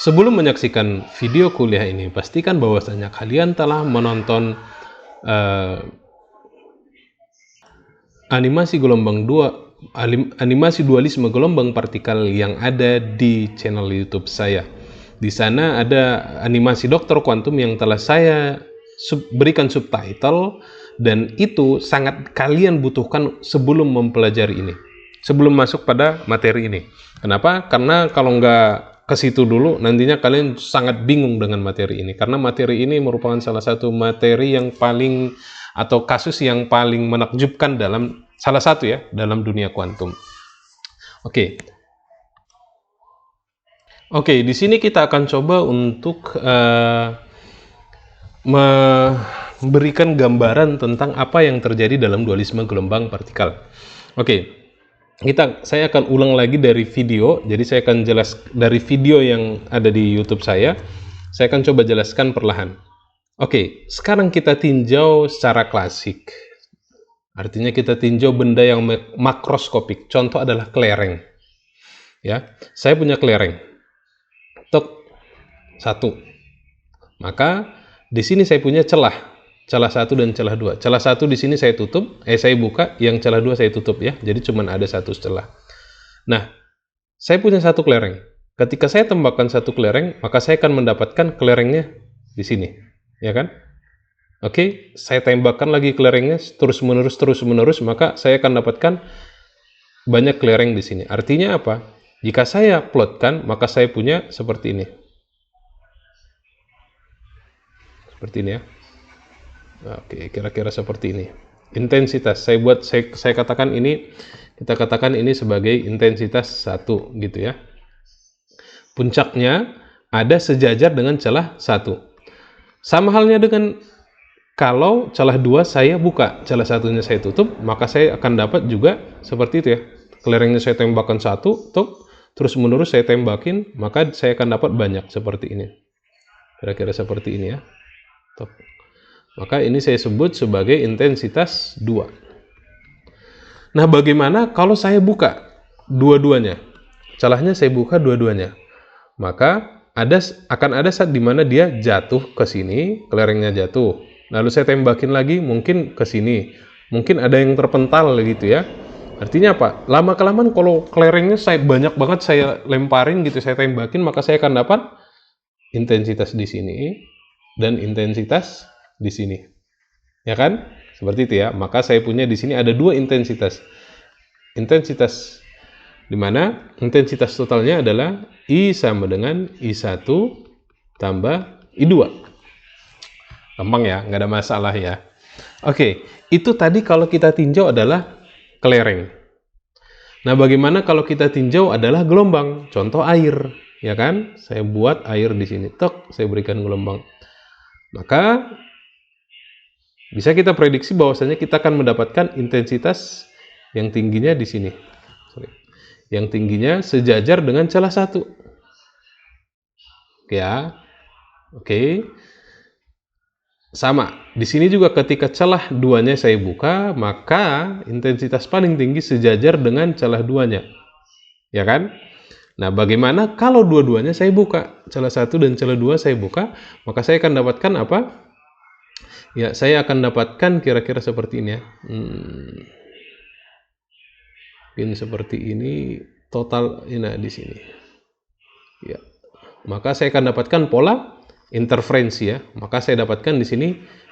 Sebelum menyaksikan video kuliah ini, pastikan bahwasanya kalian telah menonton animasi gelombang 2, animasi dualisme gelombang partikel yang ada di channel YouTube saya. Di sana ada animasi dokter kuantum yang telah saya berikan subtitle, dan itu sangat kalian butuhkan sebelum mempelajari ini, sebelum masuk pada materi ini. Kenapa? Karena kalau nggak ke situ dulu, nantinya kalian sangat bingung dengan materi ini, karena materi ini merupakan salah satu materi yang paling, atau kasus yang paling menakjubkan dalam salah satu ya dalam dunia kuantum. Oke, di sini kita akan coba untuk memberikan gambaran tentang apa yang terjadi dalam dualisme gelombang partikel. Saya akan ulang lagi dari video, jadi saya akan jelas dari video yang ada di YouTube saya akan coba jelaskan perlahan. Sekarang kita tinjau secara klasik. Artinya kita tinjau benda yang makroskopik. Contoh adalah kelereng. Ya, saya punya kelereng. Satu. Maka di sini saya punya celah 1 dan celah 2. Celah 1 di sini saya tutup, saya buka, yang celah 2 saya tutup ya. Jadi cuma ada satu celah. Nah, saya punya satu kelereng. Ketika saya tembakkan satu kelereng, maka saya akan mendapatkan kelerengnya di sini, ya kan? Saya tembakkan lagi kelerengnya terus menerus, maka saya akan dapatkan banyak kelereng di sini. Artinya apa? Jika saya plotkan, maka saya punya seperti ini. Seperti ini ya. Kira-kira seperti ini. Intensitas saya katakan ini, kita katakan ini sebagai intensitas 1 gitu ya. Puncaknya ada sejajar dengan celah 1. Sama halnya dengan kalau celah 2 saya buka, celah 1-nya saya tutup, maka saya akan dapat juga seperti itu ya. Kelerengnya saya tembakkan 1, terus menerus saya tembakin, maka saya akan dapat banyak seperti ini. Kira-kira seperti ini ya. Maka ini saya sebut sebagai intensitas 2. Nah, bagaimana kalau saya buka dua-duanya? Celahnya saya buka dua-duanya. Maka akan ada saat dimana dia jatuh ke sini, kelerengnya jatuh. Lalu saya tembakin lagi, mungkin ke sini. Mungkin ada yang terpental gitu ya. Artinya apa? Lama-kelamaan kalau kelerengnya banyak banget saya lemparin gitu, saya tembakin, maka saya akan dapat intensitas di sini dan intensitas di sini. Ya kan? Seperti itu ya. Maka saya punya di sini ada 2 intensitas. Intensitas di mana intensitas totalnya adalah I sama dengan I1 tambah I2. Gampang ya, nggak ada masalah ya. Itu tadi kalau kita tinjau adalah kelereng. Nah, bagaimana kalau kita tinjau adalah gelombang? Contoh air, ya kan? Saya buat air di sini, saya berikan gelombang. Maka bisa kita prediksi bahwasanya kita akan mendapatkan intensitas yang tingginya di sini. Yang tingginya sejajar dengan celah 1. Sama, di sini juga ketika celah 2-nya saya buka, maka intensitas paling tinggi sejajar dengan celah 2-nya. Ya kan? Nah, bagaimana kalau dua-duanya saya buka? Celah 1 dan celah 2 saya buka, maka saya akan dapatkan apa? Ya, saya akan dapatkan kira-kira seperti ini ya. Ini seperti ini, total ini di sini. Ya. Maka saya akan dapatkan pola interferensi ya. Maka saya dapatkan di sini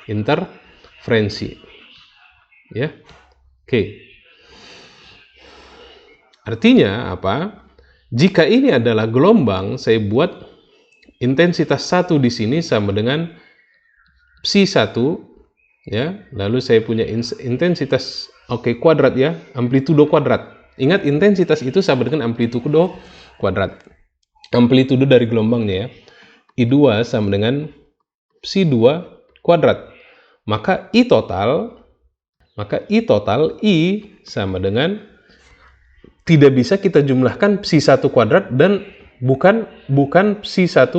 interferensi. Ya. Artinya apa? Jika ini adalah gelombang, saya buat intensitas 1 di sini sama dengan psi 1 ya. Lalu saya punya intensitas kuadrat ya, amplitudo kuadrat. Ingat, intensitas itu sama dengan amplitudo kuadrat. Amplitudo dari gelombangnya ya. I2 sama dengan psi 2 kuadrat. Maka I total I sama dengan, tidak bisa kita jumlahkan psi 1 kuadrat dan bukan psi 1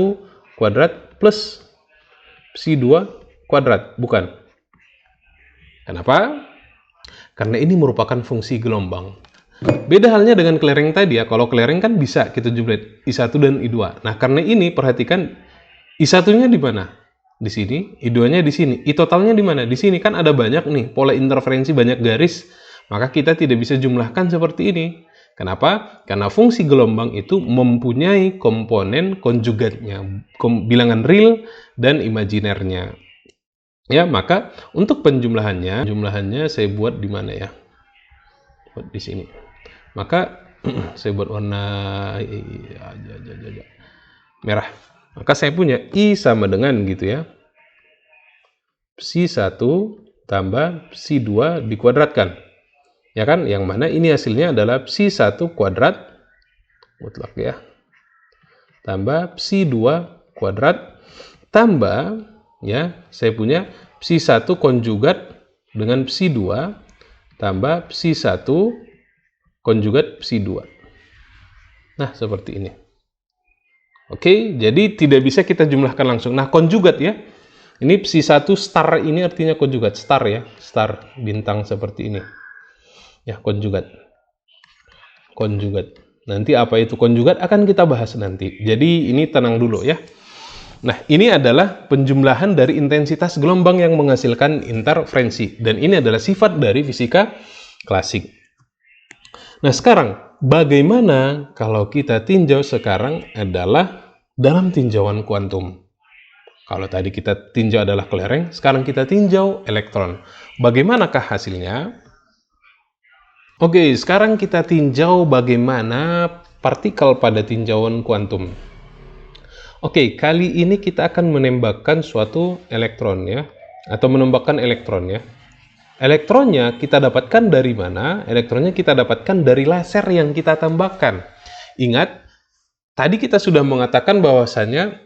kuadrat plus psi 2 kuadrat, bukan. Kenapa? Karena ini merupakan fungsi gelombang. Beda halnya dengan kelereng tadi ya. Kalau kelereng kan bisa kita jumlahin I1 dan I2. Nah, karena ini perhatikan I1-nya di mana? Di sini, I2-nya di sini. I totalnya di mana? Di sini kan ada banyak nih pola interferensi, banyak garis. Maka kita tidak bisa jumlahkan seperti ini. Kenapa? Karena fungsi gelombang itu mempunyai komponen konjugatnya, bilangan real dan imajinernya. Ya, maka untuk jumlahannya saya buat di mana ya? Buat di sini. Maka saya buat warna merah. Maka saya punya I sama dengan gitu ya. Psi 1 tambah Psi 2 dikuadratkan. Ya kan? Yang mana ini hasilnya adalah Psi 1 kuadrat mutlak ya. Tambah Psi 2 kuadrat tambah ya, saya punya Psi 1 konjugat dengan Psi 2 tambah Psi 1 konjugat Psi 2. Nah, seperti ini. Oke, jadi tidak bisa kita jumlahkan langsung. Nah, konjugat ya. Ini Psi 1 star ini artinya konjugat. Star ya. Star, bintang seperti ini. Ya, konjugat. Konjugat. Nanti apa itu konjugat akan kita bahas nanti. Jadi ini tenang dulu ya. Nah, ini adalah penjumlahan dari intensitas gelombang yang menghasilkan interferensi. Dan ini adalah sifat dari fisika klasik. Nah, sekarang bagaimana kalau kita tinjau sekarang adalah dalam tinjauan kuantum? Kalau tadi kita tinjau adalah kelereng, sekarang kita tinjau elektron. Bagaimanakah hasilnya? Oke, sekarang kita tinjau bagaimana partikel pada tinjauan kuantum. Oke, kali ini kita akan menembakkan suatu elektron ya, atau menembakkan elektron ya. Elektronnya kita dapatkan dari mana? Elektronnya kita dapatkan dari laser yang kita tembakkan. Ingat, tadi kita sudah mengatakan bahwasannya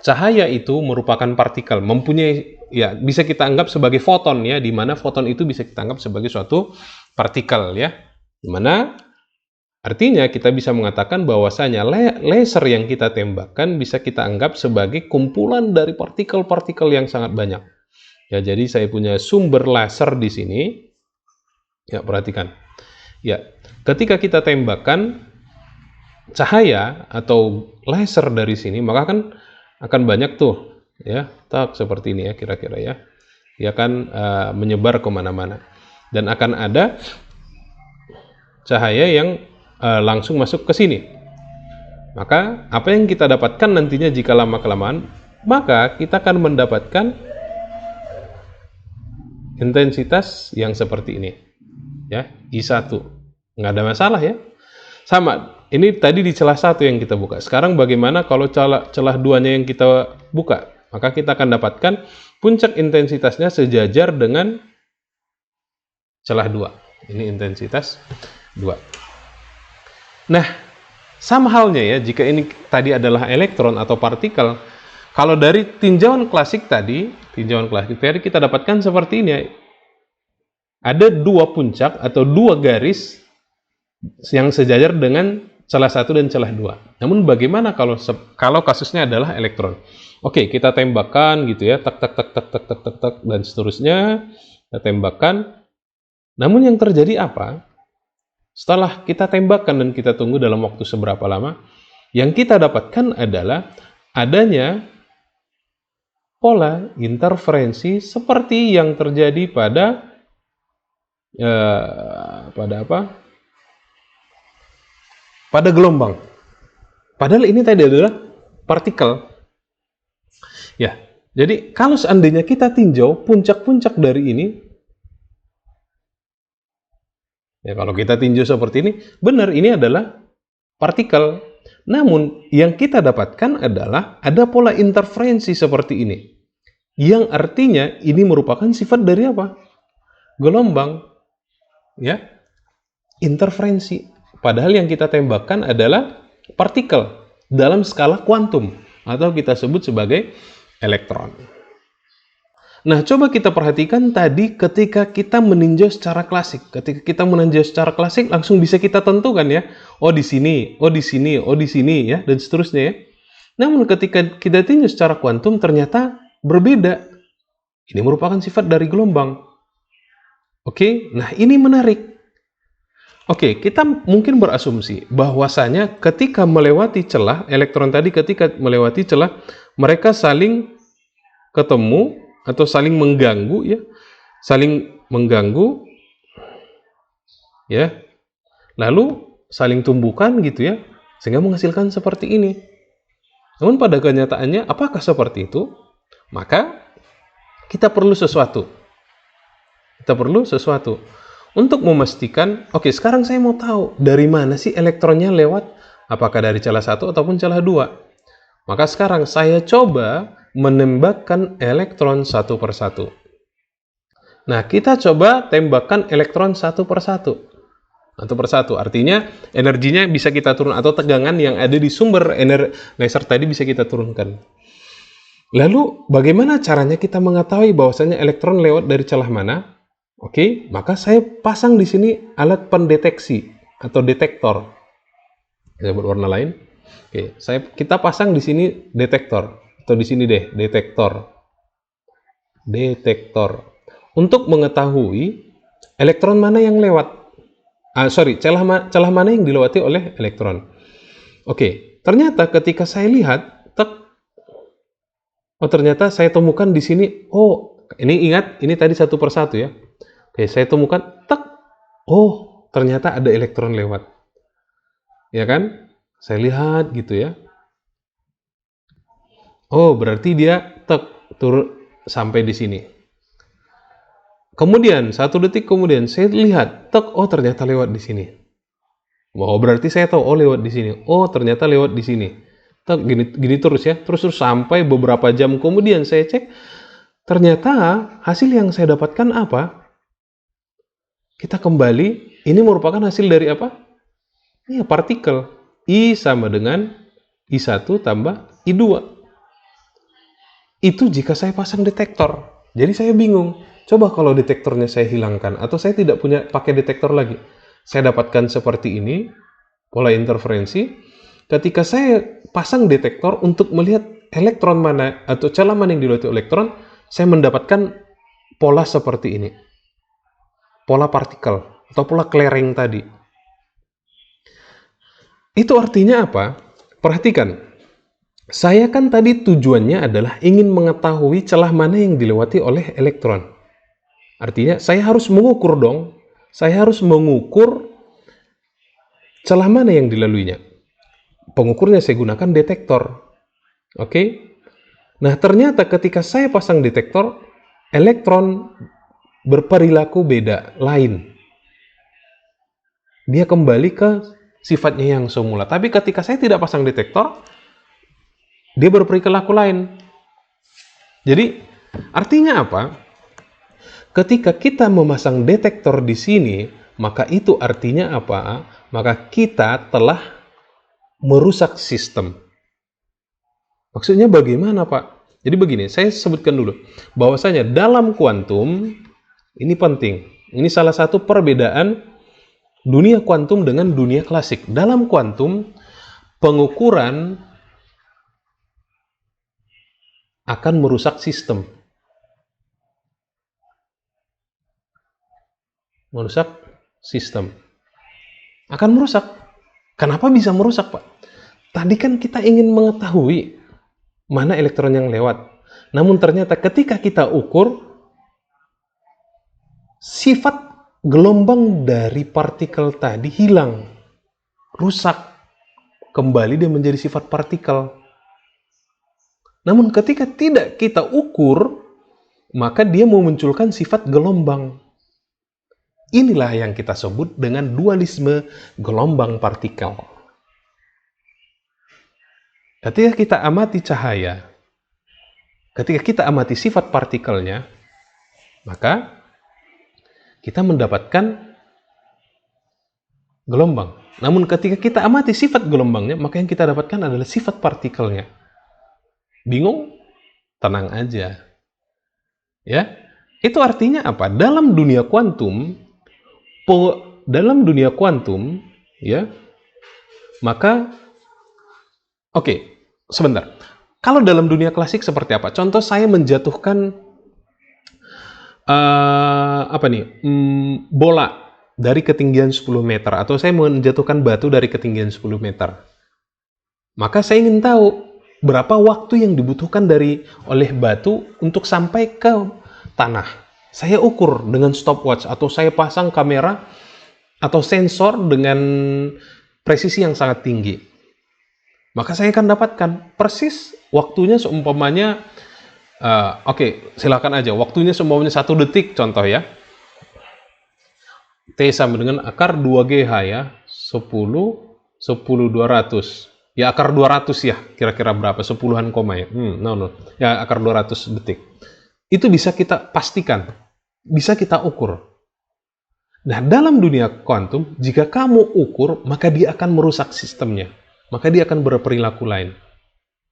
cahaya itu merupakan partikel, mempunyai ya bisa kita anggap sebagai foton ya, di mana foton itu bisa kita anggap sebagai suatu partikel ya. Di mana artinya kita bisa mengatakan bahwasanya laser yang kita tembakkan bisa kita anggap sebagai kumpulan dari partikel-partikel yang sangat banyak. Ya, jadi saya punya sumber laser di sini. Ya, perhatikan. Ya, ketika kita tembakkan cahaya atau laser dari sini, maka kan akan banyak tuh, ya, tak seperti ini ya kira-kira ya. Dia akan menyebar kemana-mana dan akan ada cahaya yang langsung masuk ke sini. Maka apa yang kita dapatkan nantinya jika lama-kelamaan, maka kita akan mendapatkan intensitas yang seperti ini ya, I1 nggak ada masalah ya, sama ini tadi di celah 1 yang kita buka. Sekarang bagaimana kalau celah 2-nya yang kita buka? Maka kita akan dapatkan puncak intensitasnya sejajar dengan celah 2. Ini intensitas 2. Nah, sama halnya ya jika ini tadi adalah elektron atau partikel. Kalau dari tinjauan klasik tadi kita dapatkan seperti ini. Ada dua puncak atau dua garis yang sejajar dengan celah 1 dan celah 2. Namun bagaimana kalau kasusnya adalah elektron? Oke, kita tembakkan gitu ya, tak dan seterusnya, kita tembakkan. Namun yang terjadi apa? Setelah kita tembakkan dan kita tunggu dalam waktu seberapa lama, yang kita dapatkan adalah adanya pola interferensi seperti yang terjadi pada pada gelombang. Padahal ini tadi adalah partikel. Ya, jadi kalau seandainya kita tinjau puncak-puncak dari ini, ya kalau kita tinjau seperti ini, benar ini adalah partikel. Namun yang kita dapatkan adalah ada pola interferensi seperti ini. Yang artinya ini merupakan sifat dari apa? Gelombang. Ya. Interferensi. Padahal yang kita tembakkan adalah partikel dalam skala kuantum atau kita sebut sebagai elektron. Nah, coba kita perhatikan tadi ketika kita meninjau secara klasik. Ketika kita meninjau secara klasik langsung bisa kita tentukan ya. Oh di sini, oh di sini, oh di sini ya, dan seterusnya ya. Namun ketika kita tinjau secara kuantum ternyata berbeda. Ini merupakan sifat dari gelombang. Oke, nah ini menarik. Oke, kita mungkin berasumsi bahwasanya ketika melewati celah, elektron tadi ketika melewati celah, mereka saling ketemu atau saling mengganggu ya, saling mengganggu ya, lalu saling tumbukan gitu ya, sehingga menghasilkan seperti ini. Namun pada kenyataannya apakah seperti itu? Maka kita perlu sesuatu. Kita perlu sesuatu untuk memastikan, oke, sekarang saya mau tahu dari mana sih elektronnya lewat, apakah dari celah satu ataupun celah dua. Maka sekarang saya coba menembakkan elektron satu persatu. Nah, kita coba tembakkan elektron satu persatu. Satu persatu, artinya energinya bisa kita turun, atau tegangan yang ada di sumber energi laser tadi bisa kita turunkan. Lalu, bagaimana caranya kita mengetahui bahwasanya elektron lewat dari celah mana? Oke, maka saya pasang di sini alat pendeteksi atau detektor. Saya buat warna lain. Oke, kita pasang di sini detektor, atau di sini deh, detektor. Detektor. Untuk mengetahui elektron mana yang lewat. Celah mana yang dilewati oleh elektron. Oke, ternyata ketika saya lihat, ternyata saya temukan di sini, ini ingat, ini tadi satu persatu ya. Oke, saya temukan, ternyata ada elektron lewat. Ya kan? Saya lihat gitu ya. Berarti dia turun sampai di sini. Kemudian, 1 detik kemudian, saya lihat, ternyata lewat di sini. Berarti saya tahu, lewat di sini. Ternyata lewat di sini. Gini terus ya. Terus sampai beberapa jam kemudian saya cek, ternyata hasil yang saya dapatkan apa? Kita kembali, ini merupakan hasil dari apa? Ini partikel. I sama dengan I1 tambah I2. Itu jika saya pasang detektor. Jadi saya bingung. Coba kalau detektornya saya hilangkan, atau saya tidak punya pakai detektor lagi. Saya dapatkan seperti ini, pola interferensi. Ketika saya pasang detektor untuk melihat elektron mana, atau celah mana yang dilewati elektron, saya mendapatkan pola seperti ini. Pola partikel, atau pola kelereng tadi. Itu artinya apa? Perhatikan. Saya kan tadi tujuannya adalah ingin mengetahui celah mana yang dilewati oleh elektron. Artinya saya harus mengukur dong. Saya harus mengukur celah mana yang dilaluinya. Pengukurnya saya gunakan detektor. Oke? Nah, ternyata ketika saya pasang detektor, elektron berperilaku beda, lain. Dia kembali ke sifatnya yang semula. Tapi ketika saya tidak pasang detektor, dia berperilaku lain. Jadi, artinya apa? Ketika kita memasang detektor di sini, maka itu artinya apa? Maka kita telah merusak sistem. Maksudnya bagaimana, Pak? Jadi begini, saya sebutkan dulu. Bahwasanya dalam kuantum, ini penting. Ini salah satu perbedaan dunia kuantum dengan dunia klasik. Dalam kuantum, pengukuran akan merusak sistem. Merusak sistem. Akan merusak. Kenapa bisa merusak, Pak? Tadi kan kita ingin mengetahui mana elektron yang lewat. Namun ternyata ketika kita ukur, sifat gelombang dari partikel tadi hilang. Rusak. Kembali dia menjadi sifat partikel. Namun ketika tidak kita ukur, maka dia memunculkan sifat gelombang. Inilah yang kita sebut dengan dualisme gelombang partikel. Ketika kita amati cahaya, ketika kita amati sifat partikelnya, maka kita mendapatkan gelombang. Namun ketika kita amati sifat gelombangnya, maka yang kita dapatkan adalah sifat partikelnya. Bingung? Tenang aja. Ya, itu artinya apa? Dalam dunia kuantum, ya, maka sebentar. Kalau dalam dunia klasik seperti apa? Contoh saya menjatuhkan bola dari ketinggian 10 meter, atau saya menjatuhkan batu dari ketinggian 10 meter. Maka saya ingin tahu berapa waktu yang dibutuhkan oleh batu untuk sampai ke tanah. Saya ukur dengan stopwatch, atau saya pasang kamera atau sensor dengan presisi yang sangat tinggi. Maka saya akan dapatkan persis waktunya seumpamanya, oke, silakan aja. Waktunya seumpamanya 1 detik, contoh ya. T sama dengan akar 2GH ya, 10, 200. Ya akar 200 ya, kira-kira berapa? 10-an koma ya. No. Ya akar 200 detik. Itu bisa kita pastikan, bisa kita ukur. Nah, dalam dunia kuantum, jika kamu ukur, maka dia akan merusak sistemnya. Maka dia akan berperilaku lain.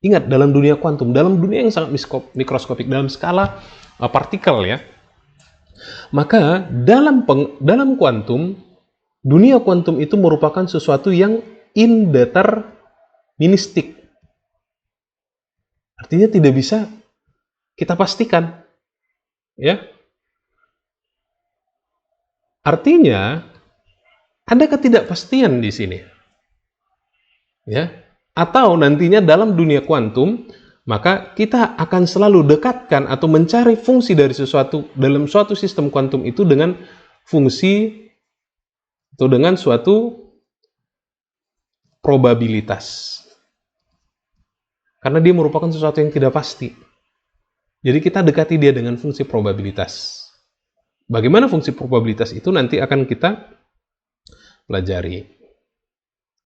Ingat, dalam dunia kuantum, dalam dunia yang sangat mikroskopik, dalam skala partikel ya, maka dalam kuantum, dunia kuantum itu merupakan sesuatu yang indeterministik. Artinya tidak bisa kita pastikan. Ya. Artinya ada ketidakpastian di sini. Ya. Atau nantinya dalam dunia kuantum, maka kita akan selalu dekatkan atau mencari fungsi dari sesuatu dalam suatu sistem kuantum itu dengan fungsi atau dengan suatu probabilitas. Karena dia merupakan sesuatu yang tidak pasti. Jadi kita dekati dia dengan fungsi probabilitas. Bagaimana fungsi probabilitas itu nanti akan kita pelajari.